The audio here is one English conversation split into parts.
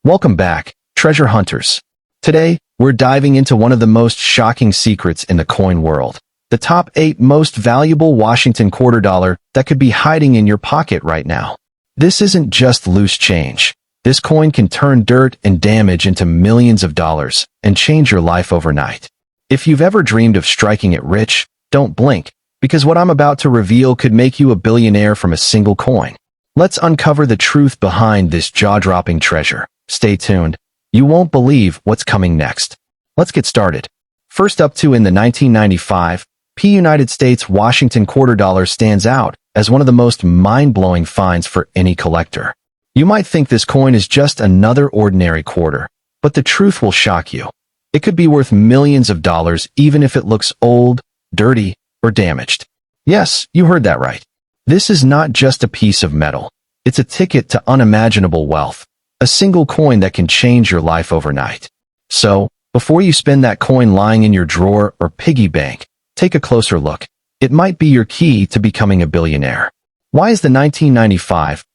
Welcome back, treasure hunters. Today, we're diving into one of the most shocking secrets in the coin world. The top 8 most valuable Washington quarter dollar that could be hiding in your pocket right now. This isn't just loose change. This coin can turn dirt and damage into millions of dollars and change your life overnight. If you've ever dreamed of striking it rich, don't blink, because what I'm about to reveal could make you a billionaire from a single coin. Let's uncover the truth behind this jaw-dropping treasure. Stay tuned. You won't believe what's coming next. Let's get started. First up, in the 1995, United States Washington quarter dollar stands out as one of the most mind-blowing finds for any collector. You might think this coin is just another ordinary quarter, but the truth will shock you. It could be worth millions of dollars even if it looks old, dirty, or damaged. Yes, you heard that right. This is not just a piece of metal. It's a ticket to unimaginable wealth. A single coin that can change your life overnight. So, before you spend that coin lying in your drawer or piggy bank, take a closer look. It might be your key to becoming a billionaire. Why is the 1995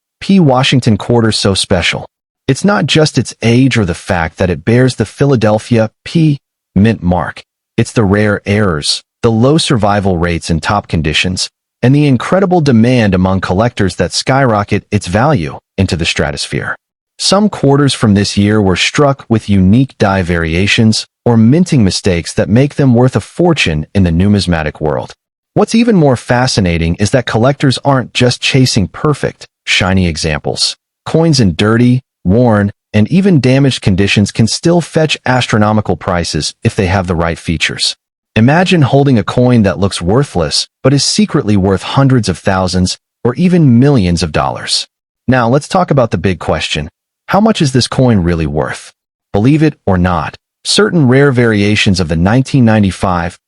Washington quarter so special? It's not just its age or the fact that it bears the Philadelphia P mint mark. It's the rare errors, the low survival rates in top conditions, and the incredible demand among collectors that skyrocket its value into the stratosphere. Some quarters from this year were struck with unique die variations or minting mistakes that make them worth a fortune in the numismatic world. What's even more fascinating is that collectors aren't just chasing perfect, shiny examples. Coins in dirty, worn, and even damaged conditions can still fetch astronomical prices if they have the right features. Imagine holding a coin that looks worthless but is secretly worth hundreds of thousands or even millions of dollars. Now let's talk about the big question. How much is this coin really worth? Believe it or not, certain rare variations of the 1995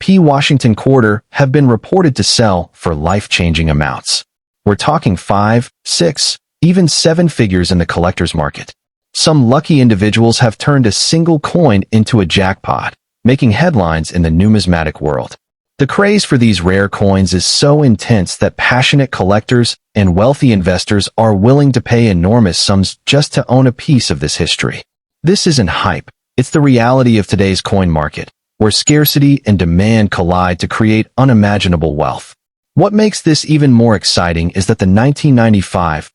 Washington quarter have been reported to sell for life-changing amounts. We're talking 5, 6, even 7 figures in the collector's market. Some lucky individuals have turned a single coin into a jackpot, making headlines in the numismatic world. The craze for these rare coins is so intense that passionate collectors and wealthy investors are willing to pay enormous sums just to own a piece of this history. This isn't hype, it's the reality of today's coin market, where scarcity and demand collide to create unimaginable wealth. What makes this even more exciting is that the 1995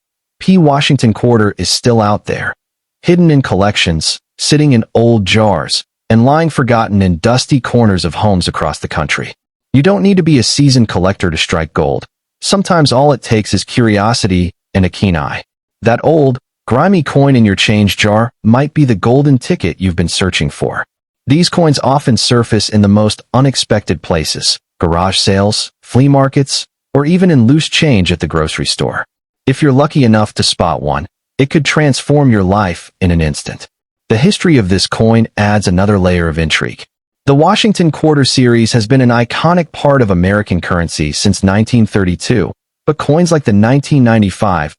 Washington quarter is still out there, hidden in collections, sitting in old jars, and lying forgotten in dusty corners of homes across the country. You don't need to be a seasoned collector to strike gold. Sometimes all it takes is curiosity and a keen eye. That old, grimy coin in your change jar might be the golden ticket you've been searching for. These coins often surface in the most unexpected places: garage sales, flea markets, or even in loose change at the grocery store. If you're lucky enough to spot one, it could transform your life in an instant. The history of this coin adds another layer of intrigue. The Washington Quarter series has been an iconic part of American currency since 1932, but coins like the 1995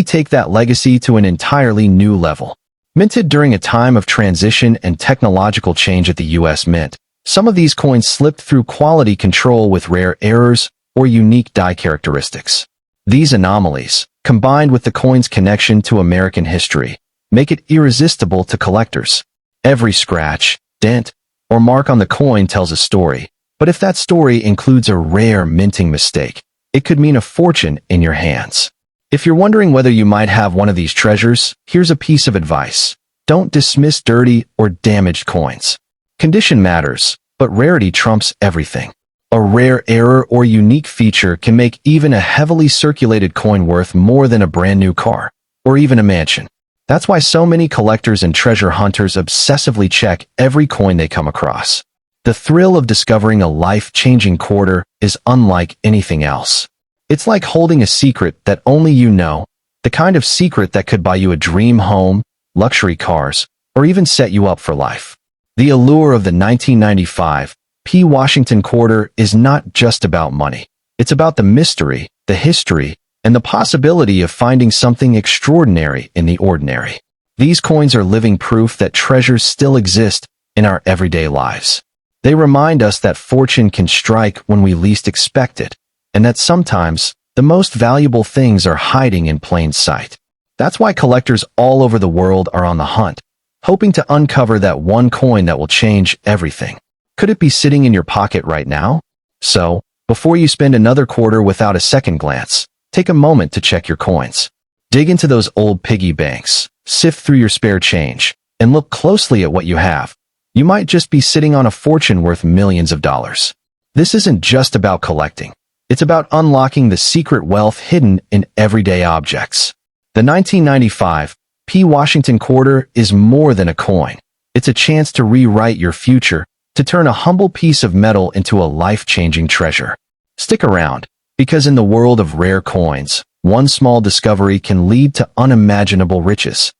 take that legacy to an entirely new level. Minted during a time of transition and technological change at the U.S. Mint, some of these coins slipped through quality control with rare errors or unique die characteristics. These anomalies, combined with the coin's connection to American history, make it irresistible to collectors. Every scratch, dent, or mark on the coin tells a story, but if that story includes a rare minting mistake, it could mean a fortune in your hands. If you're wondering whether you might have one of these treasures, here's a piece of advice. Don't dismiss dirty or damaged coins. Condition matters, but rarity trumps everything. A rare error or unique feature can make even a heavily circulated coin worth more than a brand new car, or even a mansion. That's why so many collectors and treasure hunters obsessively check every coin they come across. The thrill of discovering a life-changing quarter is unlike anything else. It's like holding a secret that only you know, the kind of secret that could buy you a dream home, luxury cars, or even set you up for life. The allure of the 1995 Washington quarter is not just about money. It's about the mystery, the history, and the possibility of finding something extraordinary in the ordinary. These coins are living proof that treasures still exist in our everyday lives. They remind us that fortune can strike when we least expect it, and that sometimes the most valuable things are hiding in plain sight. That's why collectors all over the world are on the hunt, hoping to uncover that one coin that will change everything. Could it be sitting in your pocket right now? So, before you spend another quarter without a second glance, take a moment to check your coins. Dig into those old piggy banks, sift through your spare change, and look closely at what you have. You might just be sitting on a fortune worth millions of dollars. This isn't just about collecting. It's about unlocking the secret wealth hidden in everyday objects. The 1995 P. Washington Quarter is more than a coin. It's a chance to rewrite your future, to turn a humble piece of metal into a life-changing treasure. Stick around, because in the world of rare coins, one small discovery can lead to unimaginable riches.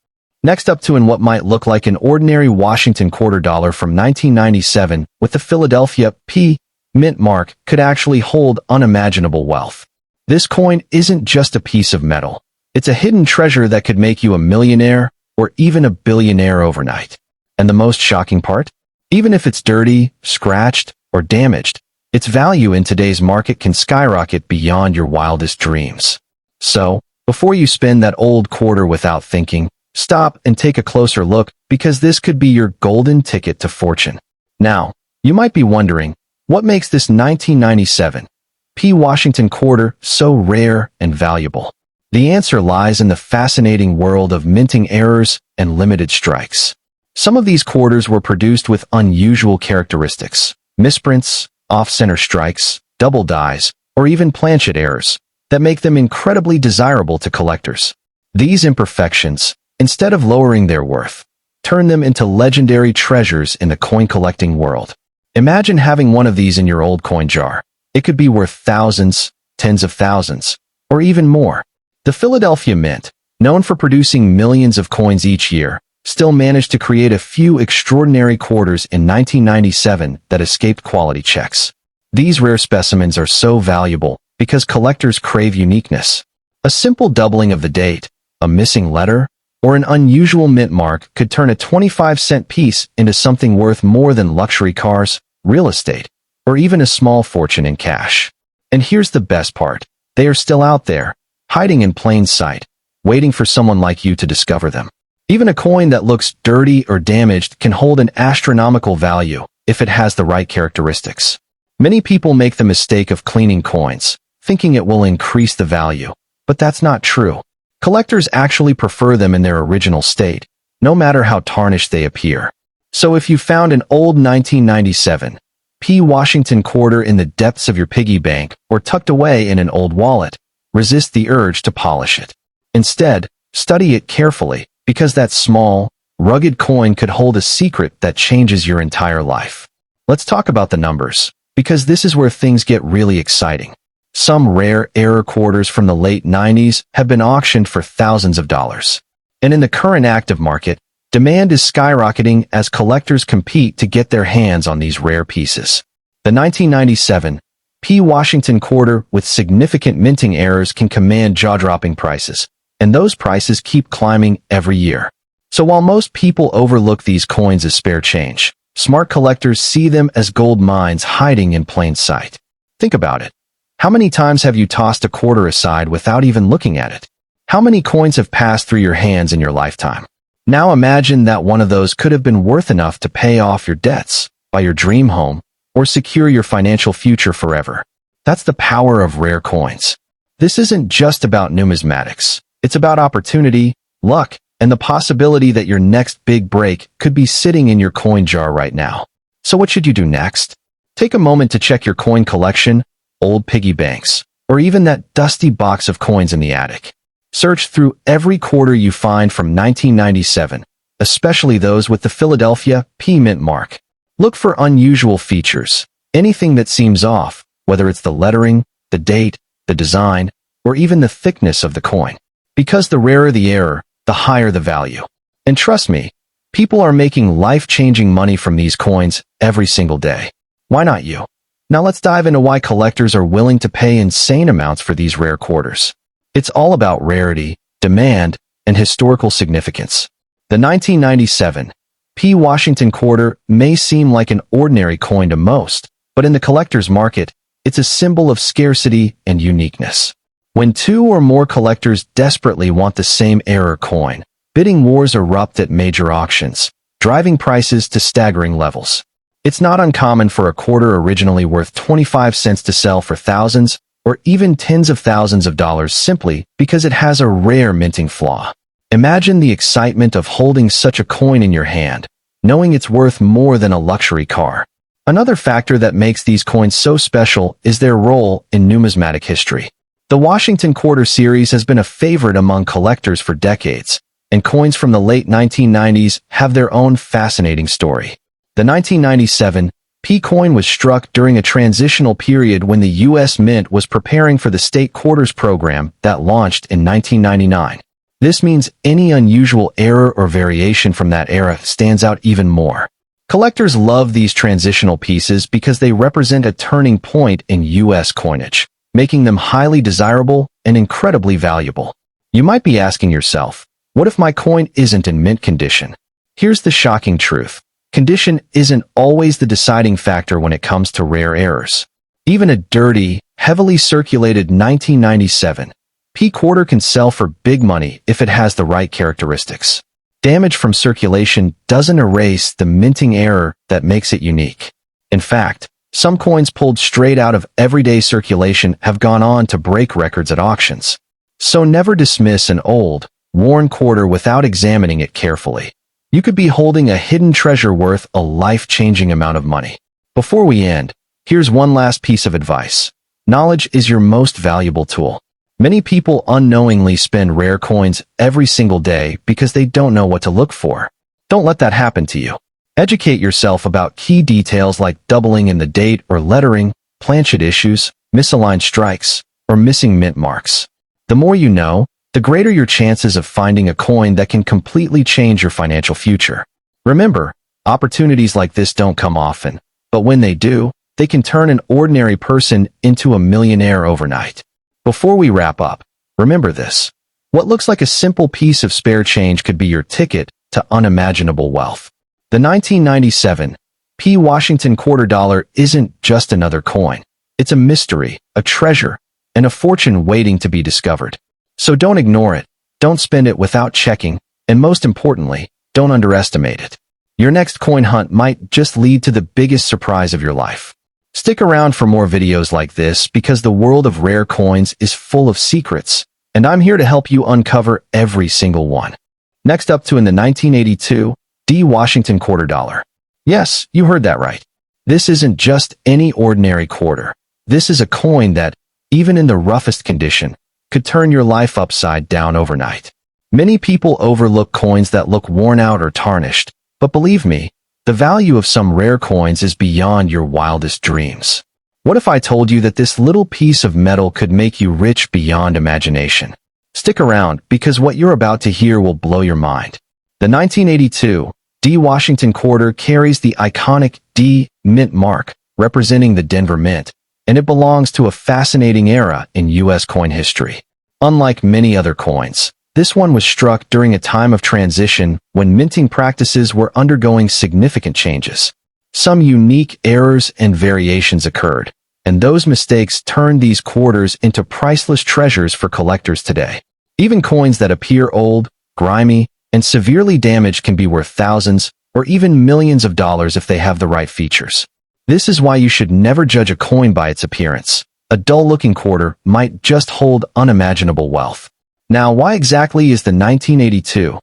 Next up in what might look like an ordinary Washington quarter dollar from 1997 with the Philadelphia P. mint mark could actually hold unimaginable wealth. This coin isn't just a piece of metal. It's a hidden treasure that could make you a millionaire or even a billionaire overnight. And the most shocking part? Even if it's dirty, scratched, or damaged, its value in today's market can skyrocket beyond your wildest dreams. So, before you spend that old quarter without thinking, stop and take a closer look because this could be your golden ticket to fortune. Now, you might be wondering, what makes this 1997 P. Washington quarter so rare and valuable? The answer lies in the fascinating world of minting errors and limited strikes. Some of these quarters were produced with unusual characteristics, misprints, off-center strikes, double dies, or even planchet errors that make them incredibly desirable to collectors. These imperfections, instead of lowering their worth, turn them into legendary treasures in the coin collecting world. Imagine having one of these in your old coin jar. It could be worth thousands, tens of thousands, or even more. The Philadelphia Mint, known for producing millions of coins each year, still managed to create a few extraordinary quarters in 1997 that escaped quality checks. These rare specimens are so valuable because collectors crave uniqueness. A simple doubling of the date, a missing letter, or an unusual mint mark could turn a 25-cent piece into something worth more than luxury cars, real estate, or even a small fortune in cash. And here's the best part. They are still out there, hiding in plain sight, waiting for someone like you to discover them. Even a coin that looks dirty or damaged can hold an astronomical value if it has the right characteristics. Many people make the mistake of cleaning coins, thinking it will increase the value, but that's not true. Collectors actually prefer them in their original state, no matter how tarnished they appear. So if you found an old 1997 P. Washington quarter in the depths of your piggy bank or tucked away in an old wallet, resist the urge to polish it. Instead, study it carefully, because that small, rugged coin could hold a secret that changes your entire life. Let's talk about the numbers, because this is where things get really exciting. Some rare error quarters from the late 90s have been auctioned for thousands of dollars. And in the current active market, demand is skyrocketing as collectors compete to get their hands on these rare pieces. The 1997 P. Washington quarter with significant minting errors can command jaw-dropping prices, and those prices keep climbing every year. So while most people overlook these coins as spare change, smart collectors see them as gold mines hiding in plain sight. Think about it. How many times have you tossed a quarter aside without even looking at it? How many coins have passed through your hands in your lifetime? Now imagine that one of those could have been worth enough to pay off your debts, buy your dream home, or secure your financial future forever. That's the power of rare coins. This isn't just about numismatics. It's about opportunity, luck, and the possibility that your next big break could be sitting in your coin jar right now. So what should you do next? Take a moment to check your coin collection, old piggy banks, or even that dusty box of coins in the attic. Search through every quarter you find from 1997, especially those with the Philadelphia P. mint mark. Look for unusual features, anything that seems off, whether it's the lettering, the date, the design, or even the thickness of the coin. Because the rarer the error, the higher the value. And trust me, people are making life-changing money from these coins every single day. Why not you? Now let's dive into why collectors are willing to pay insane amounts for these rare quarters. It's all about rarity, demand, and historical significance. The 1997 P. Washington quarter may seem like an ordinary coin to most, but in the collector's market, it's a symbol of scarcity and uniqueness. When two or more collectors desperately want the same error coin, bidding wars erupt at major auctions, driving prices to staggering levels. It's not uncommon for a quarter originally worth 25 cents to sell for thousands or even tens of thousands of dollars simply because it has a rare minting flaw. Imagine the excitement of holding such a coin in your hand, knowing it's worth more than a luxury car. Another factor that makes these coins so special is their role in numismatic history. The Washington Quarter series has been a favorite among collectors for decades, and coins from the late 1990s have their own fascinating story. The 1997 P coin was struck during a transitional period when the U.S. Mint was preparing for the state quarters program that launched in 1999. This means any unusual error or variation from that era stands out even more. Collectors love these transitional pieces because they represent a turning point in U.S. coinage, making them highly desirable and incredibly valuable. You might be asking yourself, what if my coin isn't in mint condition? Here's the shocking truth. Condition isn't always the deciding factor when it comes to rare errors. Even a dirty, heavily circulated 1997 P quarter can sell for big money if it has the right characteristics. Damage from circulation doesn't erase the minting error that makes it unique. In fact, some coins pulled straight out of everyday circulation have gone on to break records at auctions. So never dismiss an old, worn quarter without examining it carefully. You could be holding a hidden treasure worth a life-changing amount of money. Before we end, here's one last piece of advice. Knowledge is your most valuable tool. Many people unknowingly spend rare coins every single day because they don't know what to look for. Don't let that happen to you. Educate yourself about key details like doubling in the date or lettering, planchet issues, misaligned strikes, or missing mint marks. The more you know, the greater your chances of finding a coin that can completely change your financial future. Remember, opportunities like this don't come often, but when they do, they can turn an ordinary person into a millionaire overnight. Before we wrap up, remember this. What looks like a simple piece of spare change could be your ticket to unimaginable wealth. The 1997 P Washington quarter dollar isn't just another coin. It's a mystery, a treasure, and a fortune waiting to be discovered. So don't ignore it, don't spend it without checking, and most importantly, don't underestimate it. Your next coin hunt might just lead to the biggest surprise of your life. Stick around for more videos like this because the world of rare coins is full of secrets, and I'm here to help you uncover every single one. Next up in the 1982 D Washington quarter dollar. Yes, you heard that right. This isn't just any ordinary quarter. This is a coin that, even in the roughest condition, could turn your life upside down overnight. Many people overlook coins that look worn out or tarnished, but believe me, the value of some rare coins is beyond your wildest dreams. What if I told you that this little piece of metal could make you rich beyond imagination? Stick around because what you're about to hear will blow your mind. The 1982 D Washington quarter carries the iconic D Mint mark, representing the Denver Mint, and it belongs to a fascinating era in U.S. coin history. Unlike many other coins, this one was struck during a time of transition when minting practices were undergoing significant changes. Some unique errors and variations occurred, and those mistakes turned these quarters into priceless treasures for collectors today. Even coins that appear old, grimy, and severely damaged can be worth thousands or even millions of dollars if they have the right features. This is why you should never judge a coin by its appearance. A dull-looking quarter might just hold unimaginable wealth. Now, why exactly is the 1982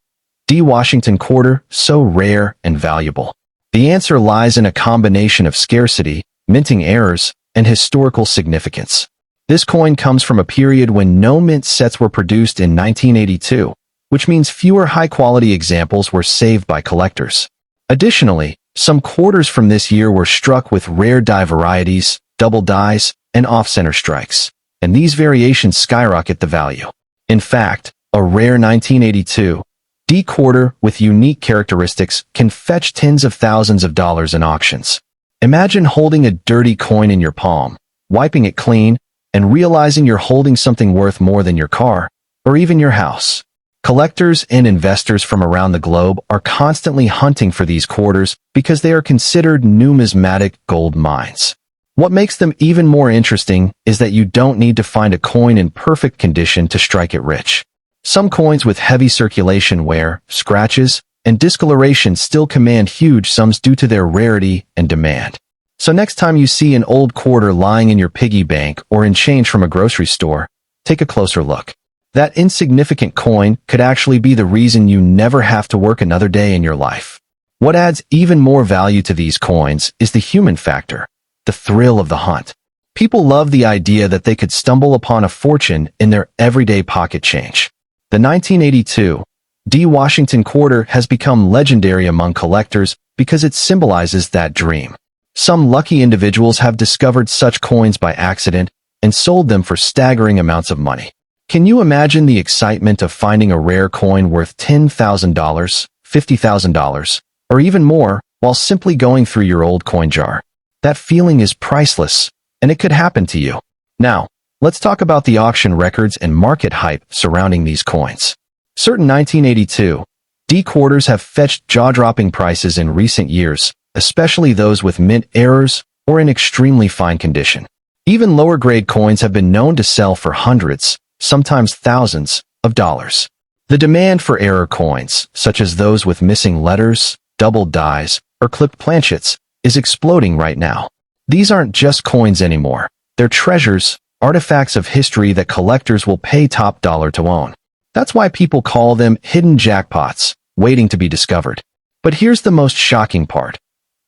D Washington quarter so rare and valuable? The answer lies in a combination of scarcity, minting errors, and historical significance. This coin comes from a period when no mint sets were produced in 1982, which means fewer high-quality examples were saved by collectors. Additionally, some quarters from this year were struck with rare die varieties, double dies, and off-center strikes, and these variations skyrocket the value. In fact, a rare 1982 D quarter with unique characteristics can fetch tens of thousands of dollars in auctions. Imagine holding a dirty coin in your palm, wiping it clean, and realizing you're holding something worth more than your car, or even your house. Collectors and investors from around the globe are constantly hunting for these quarters because they are considered numismatic gold mines. What makes them even more interesting is that you don't need to find a coin in perfect condition to strike it rich. Some coins with heavy circulation wear, scratches, and discoloration still command huge sums due to their rarity and demand. So next time you see an old quarter lying in your piggy bank or in change from a grocery store, take a closer look. That insignificant coin could actually be the reason you never have to work another day in your life. What adds even more value to these coins is the human factor, the thrill of the hunt. People love the idea that they could stumble upon a fortune in their everyday pocket change. The 1982 D. Washington quarter has become legendary among collectors because it symbolizes that dream. Some lucky individuals have discovered such coins by accident and sold them for staggering amounts of money. Can you imagine the excitement of finding a rare coin worth $10,000, $50,000, or even more while simply going through your old coin jar? That feeling is priceless, and it could happen to you. Now, let's talk about the auction records and market hype surrounding these coins. Certain 1982 D quarters have fetched jaw-dropping prices in recent years, especially those with mint errors or in extremely fine condition. Even lower-grade coins have been known to sell for hundreds, sometimes thousands, of dollars. The demand for error coins, such as those with missing letters, doubled dies, or clipped planchets, is exploding right now. These aren't just coins anymore. They're treasures, artifacts of history that collectors will pay top dollar to own. That's why people call them hidden jackpots, waiting to be discovered. But here's the most shocking part.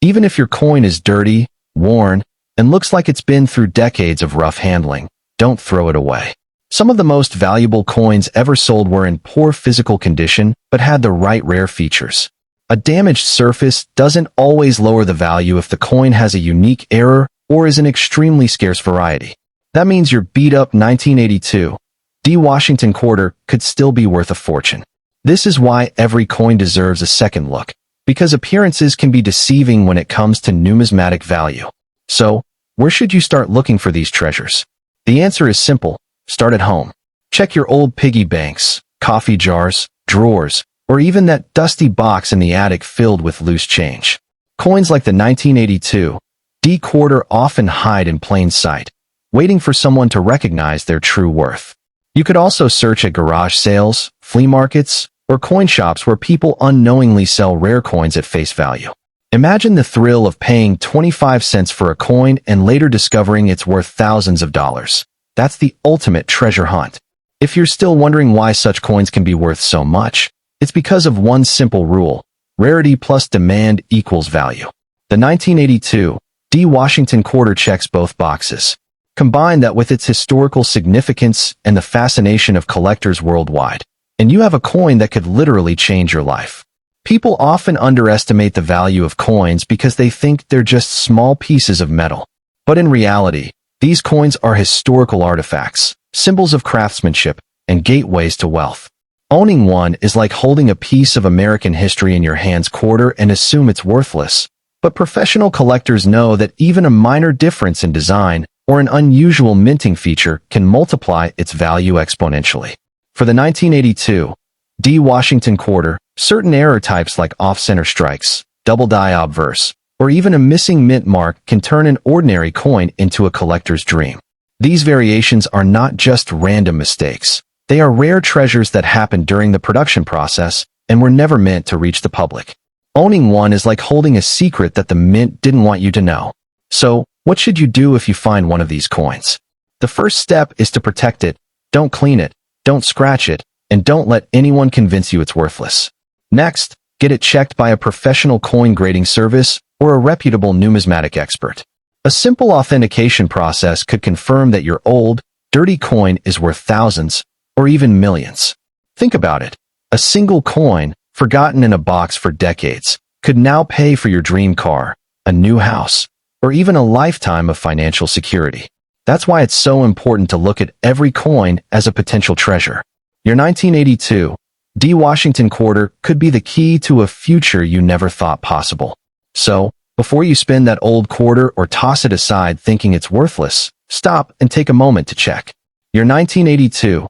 Even if your coin is dirty, worn, and looks like it's been through decades of rough handling, don't throw it away. Some of the most valuable coins ever sold were in poor physical condition but had the right rare features. A damaged surface doesn't always lower the value if the coin has a unique error or is an extremely scarce variety. That means your beat-up 1982 D. Washington quarter could still be worth a fortune. This is why every coin deserves a second look, because appearances can be deceiving when it comes to numismatic value. So, where should you start looking for these treasures? The answer is simple. Start at home. Check your old piggy banks, coffee jars, drawers, or even that dusty box in the attic filled with loose change. Coins like the 1982 D quarter often hide in plain sight, waiting for someone to recognize their true worth. You could also search at garage sales, flea markets, or coin shops where people unknowingly sell rare coins at face value. Imagine the thrill of paying 25 cents for a coin and later discovering it's worth thousands of dollars. That's the ultimate treasure hunt. If you're still wondering why such coins can be worth so much, it's because of one simple rule: rarity plus demand equals value. The 1982 D. Washington quarter checks both boxes. Combine that with its historical significance and the fascination of collectors worldwide, and you have a coin that could literally change your life. People often underestimate the value of coins because they think they're just small pieces of metal. But in reality, these coins are historical artifacts, symbols of craftsmanship, and gateways to wealth. Owning one is like holding a piece of American history in your hands quarter and assume it's worthless. But professional collectors know that even a minor difference in design or an unusual minting feature can multiply its value exponentially. For the 1982 D. Washington quarter, certain error types like off-center strikes, double die obverse, or even a missing mint mark can turn an ordinary coin into a collector's dream. These variations are not just random mistakes. They are rare treasures that happened during the production process and were never meant to reach the public. Owning one is like holding a secret that the mint didn't want you to know. So, what should you do if you find one of these coins? The first step is to protect it. Don't clean it, don't scratch it, and don't let anyone convince you it's worthless. Next, get it checked by a professional coin grading service or a reputable numismatic expert. A simple authentication process could confirm that your old, dirty coin is worth thousands or even millions. Think about it. A single coin, forgotten in a box for decades, could now pay for your dream car, a new house, or even a lifetime of financial security. That's why it's so important to look at every coin as a potential treasure. Your 1982 D. Washington quarter could be the key to a future you never thought possible. So, before you spend that old quarter or toss it aside thinking it's worthless, stop and take a moment to check. Your 1982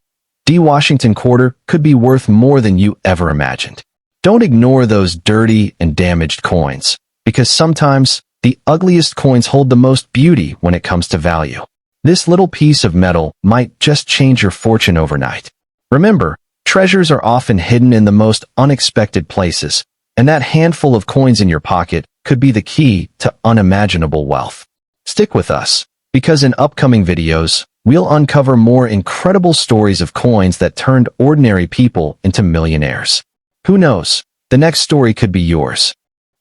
D. Washington quarter could be worth more than you ever imagined. Don't ignore those dirty and damaged coins, because sometimes The ugliest coins hold the most beauty when it comes to value. This little piece of metal might just change your fortune overnight. Remember, treasures are often hidden in the most unexpected places, and that handful of coins in your pocket could be the key to unimaginable wealth. Stick with us, because in upcoming videos, we'll uncover more incredible stories of coins that turned ordinary people into millionaires. Who knows? The next story could be yours.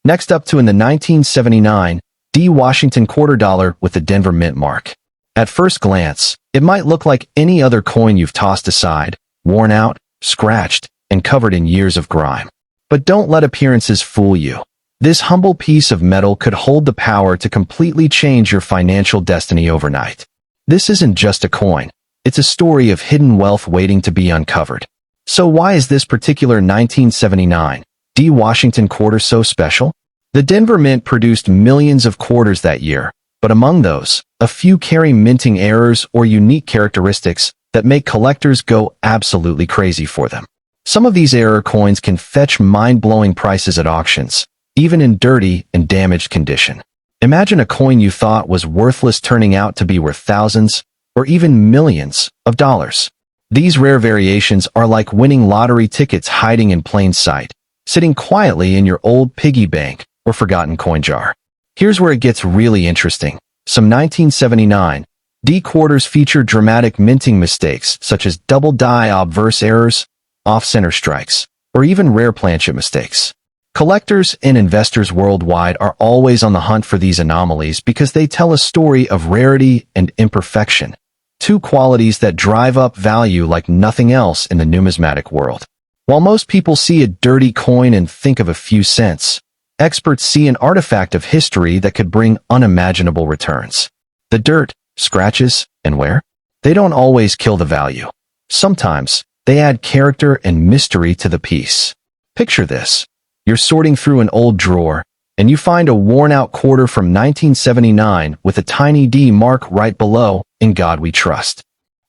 Next up in the 1979 D. Washington quarter dollar with the Denver Mint mark. At first glance, it might look like any other coin you've tossed aside, worn out, scratched, and covered in years of grime. But don't let appearances fool you. This humble piece of metal could hold the power to completely change your financial destiny overnight. This isn't just a coin. It's a story of hidden wealth waiting to be uncovered. So why is this particular 1979 D. Washington quarter so special? The Denver Mint produced millions of quarters that year, but among those, a few carry minting errors or unique characteristics that make collectors go absolutely crazy for them. Some of these error coins can fetch mind-blowing prices at auctions, even in dirty and damaged condition. Imagine a coin you thought was worthless turning out to be worth thousands or even millions of dollars. These rare variations are like winning lottery tickets hiding in plain sight, sitting quietly in your old piggy bank or forgotten coin jar. Here's where it gets really interesting. Some 1979 D quarters feature dramatic minting mistakes such as double die obverse errors, off-center strikes, or even rare planchet mistakes. Collectors and investors worldwide are always on the hunt for these anomalies because they tell a story of rarity and imperfection, two qualities that drive up value like nothing else in the numismatic world. While most people see a dirty coin and think of a few cents, experts see an artifact of history that could bring unimaginable returns. The dirt, scratches, and wear? They don't always kill the value. Sometimes, they add character and mystery to the piece. Picture this. You're sorting through an old drawer, and you find a worn-out quarter from 1979 with a tiny D mark right below, "In God We Trust."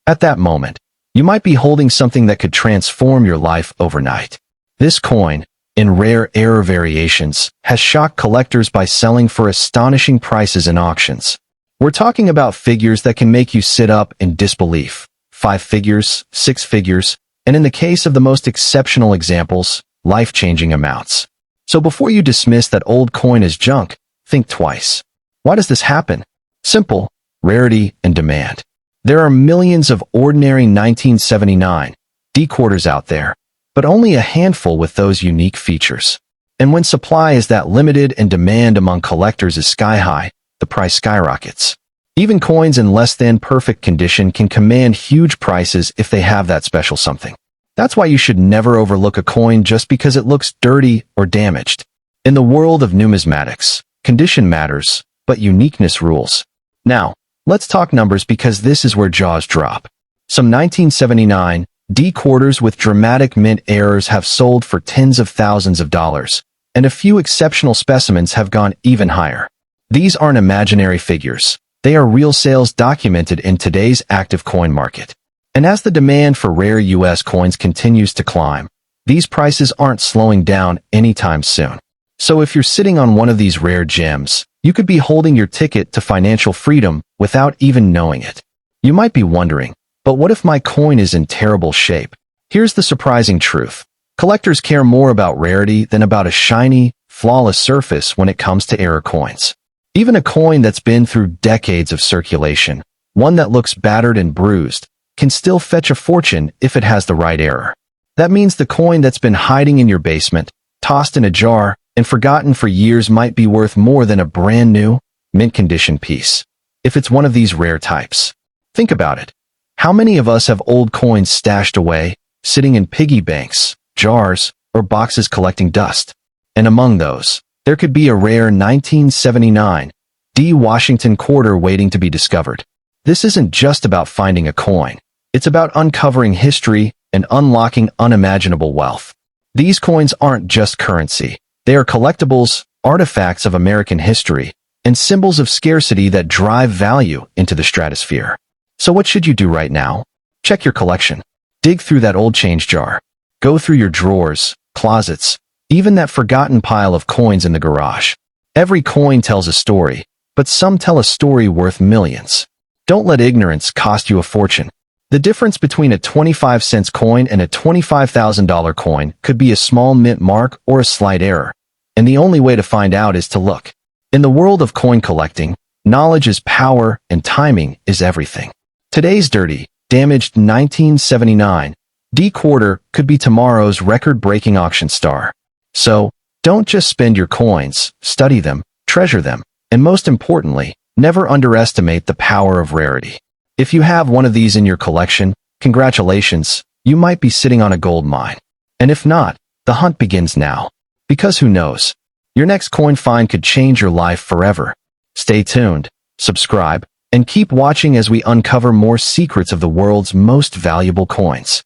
At that moment, you might be holding something that could transform your life overnight. This coin, in rare error variations, has shocked collectors by selling for astonishing prices in auctions. We're talking about figures that can make you sit up in disbelief. 5 figures, 6 figures, and in the case of the most exceptional examples, life-changing amounts. So before you dismiss that old coin as junk, think twice. Why does this happen? Simple: rarity and demand. There are millions of ordinary 1979 D quarters out there, but only a handful with those unique features. And when supply is that limited and demand among collectors is sky-high, the price skyrockets. Even coins in less than perfect condition can command huge prices if they have that special something. That's why you should never overlook a coin just because it looks dirty or damaged. In the world of numismatics, condition matters, but uniqueness rules. Now, let's talk numbers because this is where jaws drop. Some 1979 D quarters with dramatic mint errors have sold for tens of thousands of dollars, and a few exceptional specimens have gone even higher. These aren't imaginary figures. They are real sales documented in today's active coin market. And as the demand for rare U.S. coins continues to climb, these prices aren't slowing down anytime soon. So if you're sitting on one of these rare gems, you could be holding your ticket to financial freedom without even knowing it. You might be wondering, but what if my coin is in terrible shape? Here's the surprising truth. Collectors care more about rarity than about a shiny, flawless surface when it comes to error coins. Even a coin that's been through decades of circulation, one that looks battered and bruised, can still fetch a fortune if it has the right error. That means the coin that's been hiding in your basement, tossed in a jar, and forgotten for years might be worth more than a brand new, mint-condition piece, if it's one of these rare types. Think about it. How many of us have old coins stashed away, sitting in piggy banks, jars, or boxes collecting dust? And among those, there could be a rare 1979 D. Washington quarter waiting to be discovered. This isn't just about finding a coin. It's about uncovering history and unlocking unimaginable wealth. These coins aren't just currency. They are collectibles, artifacts of American history, and symbols of scarcity that drive value into the stratosphere. So what should you do right now? Check your collection. Dig through that old change jar. Go through your drawers, closets, even that forgotten pile of coins in the garage. Every coin tells a story, but some tell a story worth millions. Don't let ignorance cost you a fortune. The difference between a 25-cent coin and a $25,000 coin could be a small mint mark or a slight error, and the only way to find out is to look. In the world of coin collecting, knowledge is power and timing is everything. Today's dirty, damaged 1979 D quarter could be tomorrow's record-breaking auction star. So, don't just spend your coins, study them, treasure them, and most importantly, never underestimate the power of rarity. If you have one of these in your collection, congratulations, you might be sitting on a gold mine. And if not, the hunt begins now. Because who knows? Your next coin find could change your life forever. Stay tuned, subscribe, and keep watching as we uncover more secrets of the world's most valuable coins.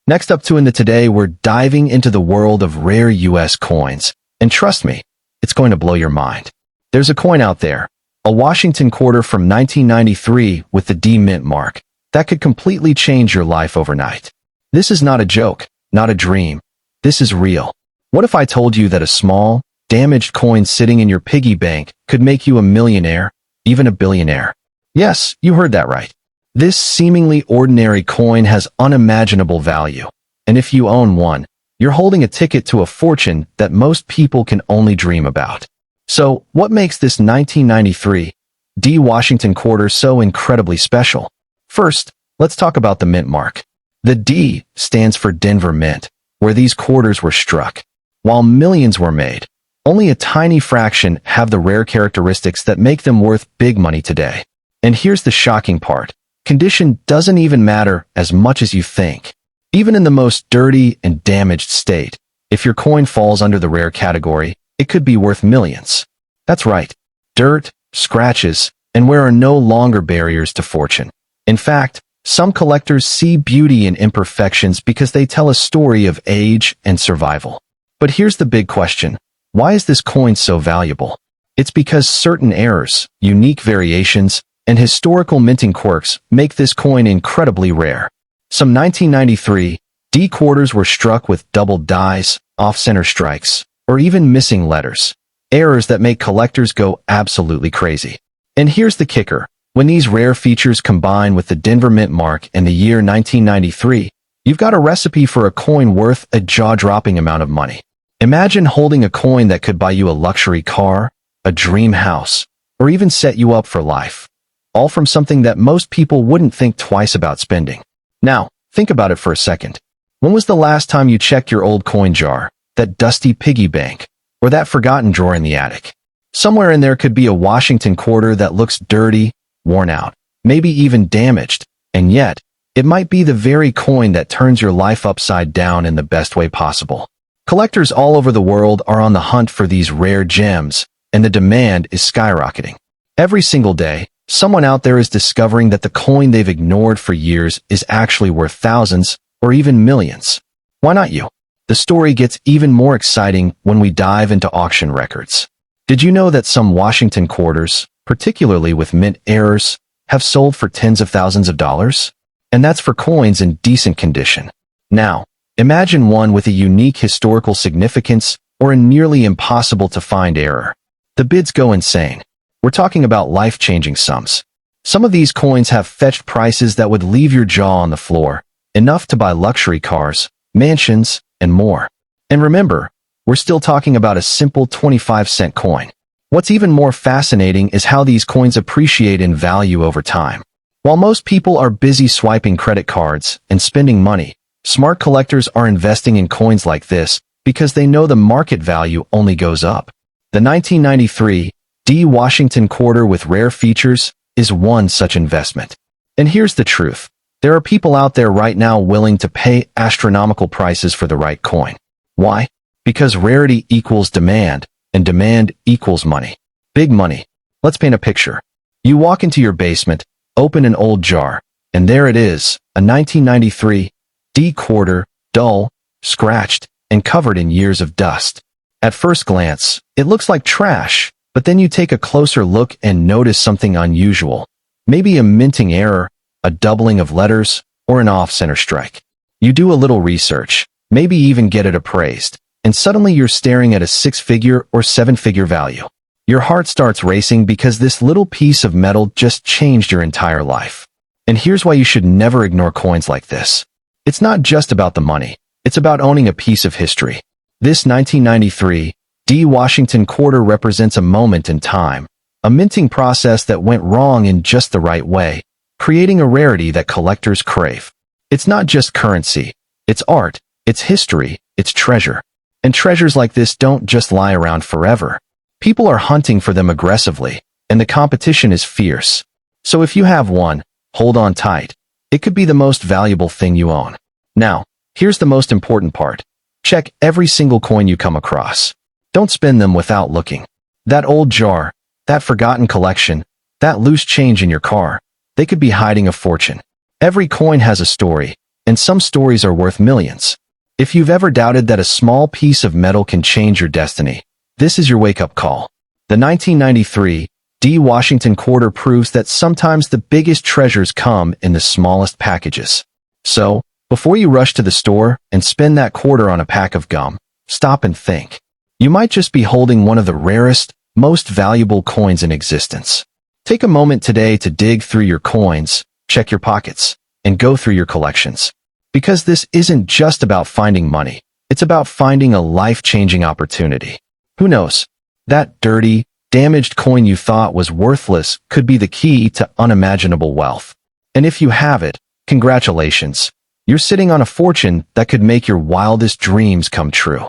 Next up in the Today, we're diving into the world of rare US coins. And trust me, it's going to blow your mind. There's a coin out there, a Washington quarter from 1993 with the D mint mark, that could completely change your life overnight. This is not a joke, not a dream. This is real. What if I told you that a small, damaged coin sitting in your piggy bank could make you a millionaire, even a billionaire? Yes, you heard that right. This seemingly ordinary coin has unimaginable value, and if you own one, you're holding a ticket to a fortune that most people can only dream about. So, what makes this 1993 D Washington quarter so incredibly special? First, let's talk about the mint mark. The D stands for Denver Mint, where these quarters were struck. While millions were made, only a tiny fraction have the rare characteristics that make them worth big money today. And here's the shocking part. Condition doesn't even matter as much as you think. Even in the most dirty and damaged state, if your coin falls under the rare category, it could be worth millions. That's right. Dirt, scratches, and wear are no longer barriers to fortune. In fact, some collectors see beauty in imperfections because they tell a story of age and survival. But here's the big question. Why is this coin so valuable? It's because certain errors, unique variations, and historical minting quirks make this coin incredibly rare. Some 1993 D quarters were struck with doubled dies, off-center strikes, or even missing letters. Errors that make collectors go absolutely crazy. And here's the kicker. When these rare features combine with the Denver Mint mark in the year 1993, you've got a recipe for a coin worth a jaw-dropping amount of money. Imagine holding a coin that could buy you a luxury car, a dream house, or even set you up for life. All from something that most people wouldn't think twice about spending. Now, think about it for a second. When was the last time you checked your old coin jar, that dusty piggy bank, or that forgotten drawer in the attic? Somewhere in there could be a Washington quarter that looks dirty, worn out, maybe even damaged, and yet, it might be the very coin that turns your life upside down in the best way possible. Collectors all over the world are on the hunt for these rare gems, and the demand is skyrocketing. Every single day, someone out there is discovering that the coin they've ignored for years is actually worth thousands or even millions. Why not you? The story gets even more exciting when we dive into auction records. Did you know that some Washington quarters, particularly with mint errors, have sold for tens of thousands of dollars? And that's for coins in decent condition. Now, imagine one with a unique historical significance or a nearly impossible to find error. The bids go insane. We're talking about life-changing sums. Some of these coins have fetched prices that would leave your jaw on the floor, enough to buy luxury cars, mansions, and more. And remember, we're still talking about a simple 25-cent coin. What's even more fascinating is how these coins appreciate in value over time. While most people are busy swiping credit cards and spending money, smart collectors are investing in coins like this because they know the market value only goes up. The 1993 D Washington quarter with rare features is one such investment. And here's the truth. There are people out there right now willing to pay astronomical prices for the right coin. Why? Because rarity equals demand, and demand equals money. Big money. Let's paint a picture. You walk into your basement, open an old jar, and there it is, a 1993 D quarter, dull, scratched, and covered in years of dust. At first glance, it looks like trash, but then you take a closer look and notice something unusual. Maybe a minting error, a doubling of letters, or an off-center strike. You do a little research, maybe even get it appraised, and suddenly you're staring at a six-figure or seven-figure value. Your heart starts racing because this little piece of metal just changed your entire life. And here's why you should never ignore coins like this. It's not just about the money. It's about owning a piece of history. This 1993 D. Washington quarter represents a moment in time, a minting process that went wrong in just the right way, creating a rarity that collectors crave. It's not just currency. It's art. It's history. It's treasure. And treasures like this don't just lie around forever. People are hunting for them aggressively, and the competition is fierce. So if you have one, hold on tight. It could be the most valuable thing you own. Now, here's the most important part. Check every single coin you come across. Don't spend them without looking. That old jar, that forgotten collection, that loose change in your car, they could be hiding a fortune. Every coin has a story, and some stories are worth millions. If you've ever doubted that a small piece of metal can change your destiny, this is your wake-up call. The 1993 D. Washington quarter proves that sometimes the biggest treasures come in the smallest packages. So, before you rush to the store and spend that quarter on a pack of gum, stop and think. You might just be holding one of the rarest, most valuable coins in existence. Take a moment today to dig through your coins, check your pockets, and go through your collections. Because this isn't just about finding money, it's about finding a life-changing opportunity. Who knows? That dirty, damaged coin you thought was worthless could be the key to unimaginable wealth. And if you have it, congratulations. You're sitting on a fortune that could make your wildest dreams come true.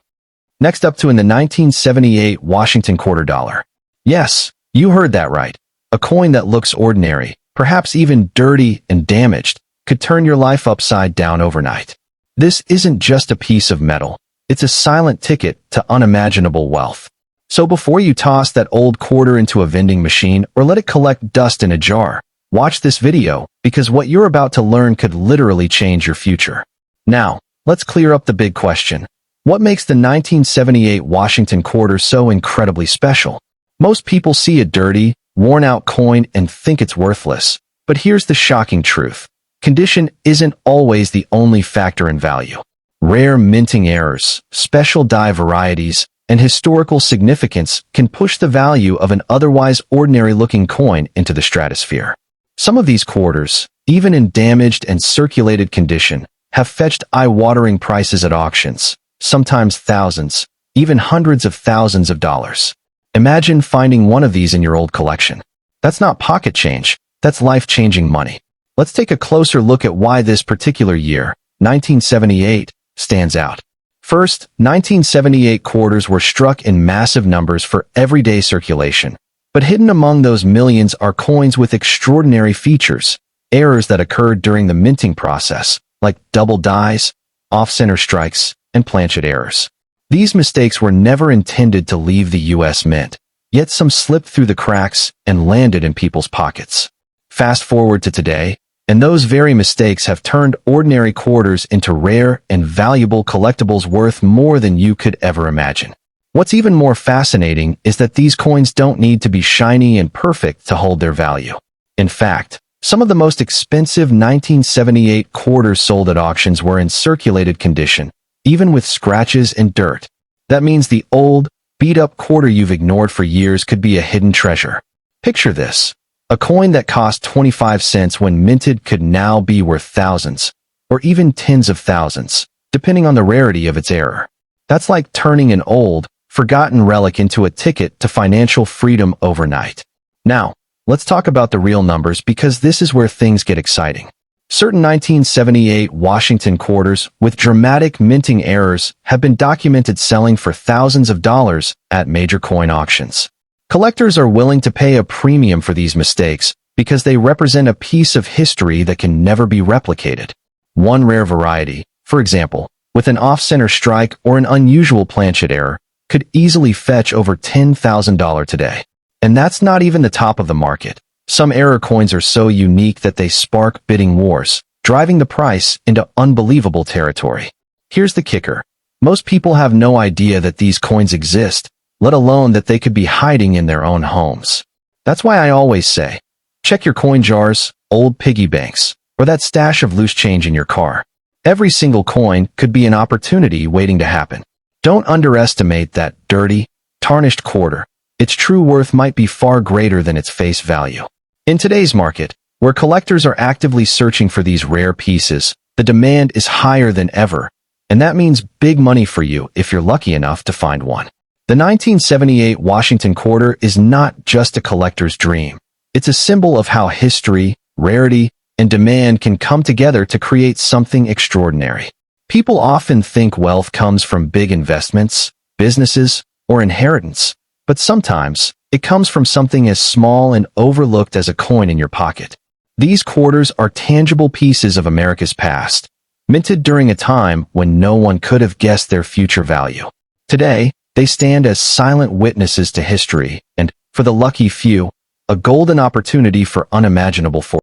Next up in the 1978 Washington quarter dollar. Yes, you heard that right. A coin that looks ordinary, perhaps even dirty and damaged, could turn your life upside down overnight. This isn't just a piece of metal. It's a silent ticket to unimaginable wealth. So before you toss that old quarter into a vending machine or let it collect dust in a jar, watch this video, because what you're about to learn could literally change your future. Now, let's clear up the big question. What makes the 1978 Washington quarter so incredibly special? Most people see a dirty, worn-out coin and think it's worthless. But here's the shocking truth. Condition isn't always the only factor in value. Rare minting errors, special die varieties, and historical significance can push the value of an otherwise ordinary-looking coin into the stratosphere. Some of these quarters, even in damaged and circulated condition, have fetched eye-watering prices at auctions, sometimes thousands, even hundreds of thousands of dollars. Imagine finding one of these in your old collection. That's not pocket change, that's life-changing money. Let's take a closer look at why this particular year, 1978, stands out. First, 1978 quarters were struck in massive numbers for everyday circulation. But hidden among those millions are coins with extraordinary features, errors that occurred during the minting process, like double dies, off-center strikes, and planchet errors. These mistakes were never intended to leave the U.S. Mint, yet some slipped through the cracks and landed in people's pockets. Fast forward to today, and those very mistakes have turned ordinary quarters into rare and valuable collectibles worth more than you could ever imagine. What's even more fascinating is that these coins don't need to be shiny and perfect to hold their value. In fact, some of the most expensive 1978 quarters sold at auctions were in circulated condition, even with scratches and dirt. That means the old, beat-up quarter you've ignored for years could be a hidden treasure. Picture this. A coin that cost 25 cents when minted could now be worth thousands, or even tens of thousands, depending on the rarity of its error. That's like turning an old, forgotten relic into a ticket to financial freedom overnight. Now, let's talk about the real numbers because this is where things get exciting. Certain 1978 Washington quarters with dramatic minting errors have been documented selling for thousands of dollars at major coin auctions. Collectors are willing to pay a premium for these mistakes because they represent a piece of history that can never be replicated. One rare variety, for example, with an off-center strike or an unusual planchet error, could easily fetch over $10,000 today. And that's not even the top of the market. Some error coins are so unique that they spark bidding wars, driving the price into unbelievable territory. Here's the kicker. Most people have no idea that these coins exist, let alone that they could be hiding in their own homes. That's why I always say, check your coin jars, old piggy banks, or that stash of loose change in your car. Every single coin could be an opportunity waiting to happen. Don't underestimate that dirty, tarnished quarter. its true worth might be far greater than its face value. In today's market, where collectors are actively searching for these rare pieces, the demand is higher than ever, and that means big money for you if you're lucky enough to find one. The 1978 Washington Quarter is not just a collector's dream. It's a symbol of how history, rarity, and demand can come together to create something extraordinary. People often think wealth comes from big investments, businesses, or inheritance, but sometimes it comes from something as small and overlooked as a coin in your pocket. These quarters are tangible pieces of America's past, minted during a time when no one could have guessed their future value. Today, they stand as silent witnesses to history and, for the lucky few, a golden opportunity for unimaginable fortune.